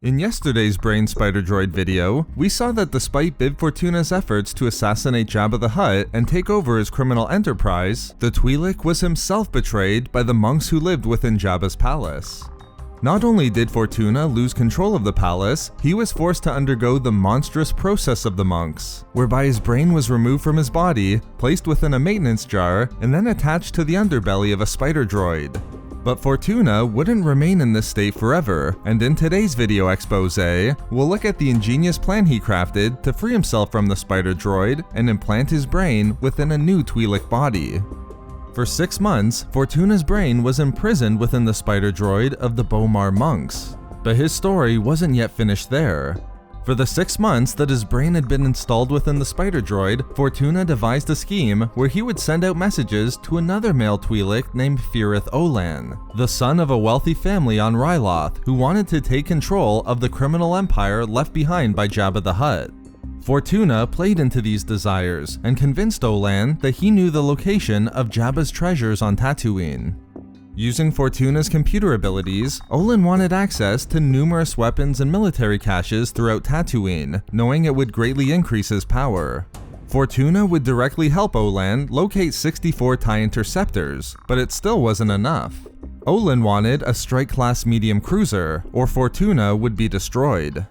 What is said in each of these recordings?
In yesterday's Brain Spider Droid video, we saw that despite Bib Fortuna's efforts to assassinate Jabba the Hutt and take over his criminal enterprise, the Twi'lek was himself betrayed by the monks who lived within Jabba's palace. Not only did Fortuna lose control of the palace, he was forced to undergo the monstrous process of the monks, whereby his brain was removed from his body, placed within a maintenance jar, and then attached to the underbelly of a spider droid. But Fortuna wouldn't remain in this state forever, and in today's video expose, we'll look at the ingenious plan he crafted to free himself from the spider droid and implant his brain within a new Twi'lek body. For 6 months, Fortuna's brain was imprisoned within the spider droid of the Bomar monks. But his story wasn't yet finished there. For the 6 months that his brain had been installed within the spider droid, Fortuna devised a scheme where he would send out messages to another male Twi'lek named Firith Olan, the son of a wealthy family on Ryloth who wanted to take control of the criminal empire left behind by Jabba the Hutt. Fortuna played into these desires and convinced Olan that he knew the location of Jabba's treasures on Tatooine. Using Fortuna's computer abilities, Olan wanted access to numerous weapons and military caches throughout Tatooine, knowing it would greatly increase his power. Fortuna would directly help Olan locate 64 TIE interceptors, but it still wasn't enough. Olan wanted a strike-class medium cruiser, or Fortuna would be destroyed.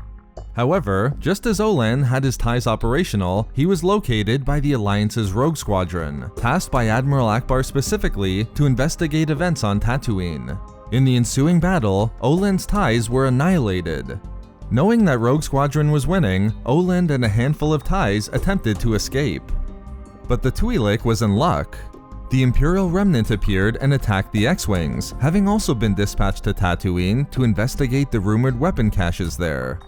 However, just as Olan had his TIEs operational, he was located by the Alliance's Rogue Squadron, tasked by Admiral Akbar specifically to investigate events on Tatooine. In the ensuing battle, Olan's TIEs were annihilated. Knowing that Rogue Squadron was winning, Olan and a handful of TIEs attempted to escape. But the Twi'lek was in luck. The Imperial Remnant appeared and attacked the X-Wings, having also been dispatched to Tatooine to investigate the rumored weapon caches there.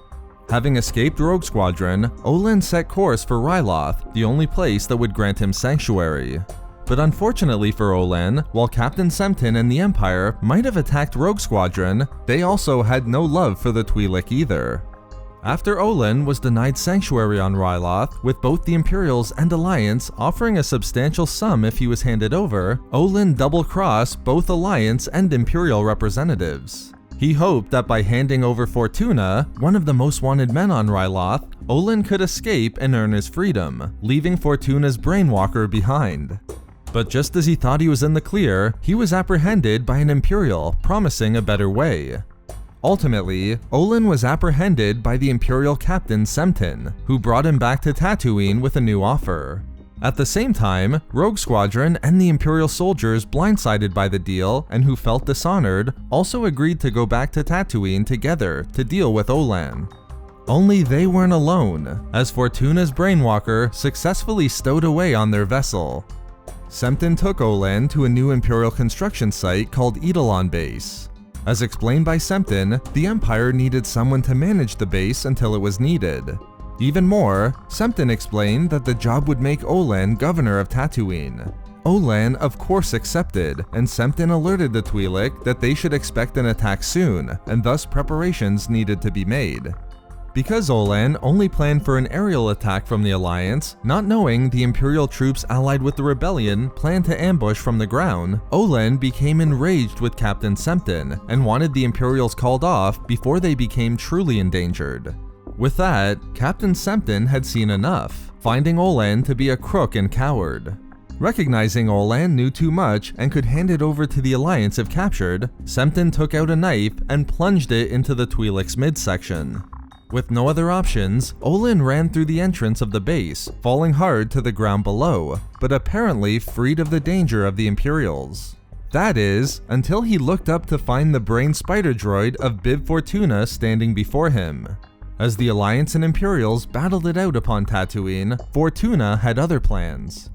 Having escaped Rogue Squadron, Olan set course for Ryloth, the only place that would grant him sanctuary. But unfortunately for Olan, while Captain Sempton and the Empire might have attacked Rogue Squadron, they also had no love for the Twi'lek either. After Olan was denied sanctuary on Ryloth, with both the Imperials and Alliance offering a substantial sum if he was handed over, Olan double-crossed both Alliance and Imperial representatives. He hoped that by handing over Fortuna, one of the most wanted men on Ryloth, Olan could escape and earn his freedom, leaving Fortuna's brainwalker behind. But just as he thought he was in the clear, he was apprehended by an Imperial, promising a better way. Ultimately, Olan was apprehended by the Imperial captain Sempton, who brought him back to Tatooine with a new offer. At the same time, Rogue Squadron and the Imperial soldiers blindsided by the deal and who felt dishonored also agreed to go back to Tatooine together to deal with Olan. Only they weren't alone, as Fortuna's brainwalker successfully stowed away on their vessel. Sempton took Olan to a new Imperial construction site called Eidolon Base. As explained by Sempton, the Empire needed someone to manage the base until it was needed. Even more, Sempton explained that the job would make Olan governor of Tatooine. Olan of course accepted, and Sempton alerted the Twi'lek that they should expect an attack soon, and thus preparations needed to be made. Because Olan only planned for an aerial attack from the Alliance, not knowing the Imperial troops allied with the rebellion planned to ambush from the ground, Olan became enraged with Captain Sempton and wanted the Imperials called off before they became truly endangered. With that, Captain Sempton had seen enough, finding Olan to be a crook and coward. Recognizing Olan knew too much and could hand it over to the Alliance if captured, Sempton took out a knife and plunged it into the Twi'lek's midsection. With no other options, Olan ran through the entrance of the base, falling hard to the ground below, but apparently freed of the danger of the Imperials. That is, until he looked up to find the brain spider droid of Bib Fortuna standing before him. As the Alliance and Imperials battled it out upon Tatooine, Fortuna had other plans.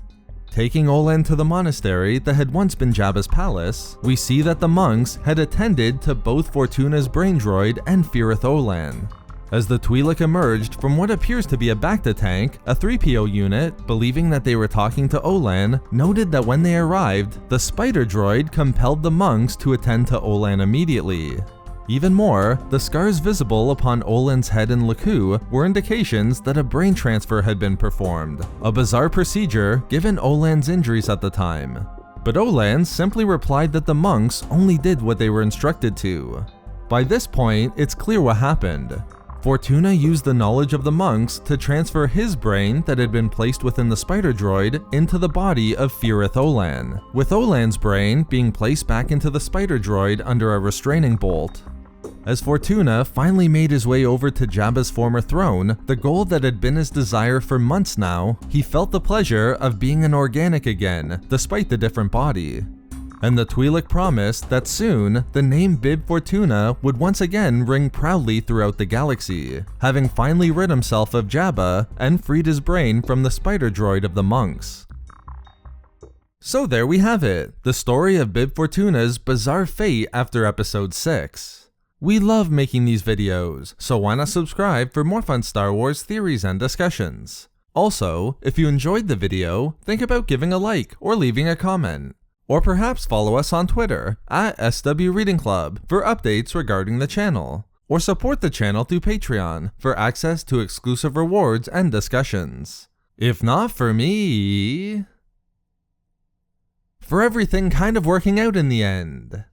Taking Olan to the monastery that had once been Jabba's palace, we see that the monks had attended to both Fortuna's brain droid and Firith Olan. As the Twi'lek emerged from what appears to be a Bacta tank, a 3PO unit, believing that they were talking to Olan, noted that when they arrived, the spider droid compelled the monks to attend to Olan immediately. Even more, the scars visible upon Olan's head in Laku were indications that a brain transfer had been performed, a bizarre procedure given Olan's injuries at the time. But Olan simply replied that the monks only did what they were instructed to. By this point, it's clear what happened. Fortuna used the knowledge of the monks to transfer his brain that had been placed within the spider droid into the body of Firith Olan, with Olan's brain being placed back into the spider droid under a restraining bolt. As Fortuna finally made his way over to Jabba's former throne, the goal that had been his desire for months now, he felt the pleasure of being an organic again, despite the different body. And the Twi'lek promised that soon, the name Bib Fortuna would once again ring proudly throughout the galaxy, having finally rid himself of Jabba and freed his brain from the spider droid of the monks. So there we have it, the story of Bib Fortuna's bizarre fate after episode 6. We love making these videos, so why not subscribe for more fun Star Wars theories and discussions. Also, if you enjoyed the video, think about giving a like or leaving a comment. Or perhaps follow us on Twitter at SW Reading Club for updates regarding the channel. Or support the channel through Patreon for access to exclusive rewards and discussions. If not for me... for everything kind of working out in the end.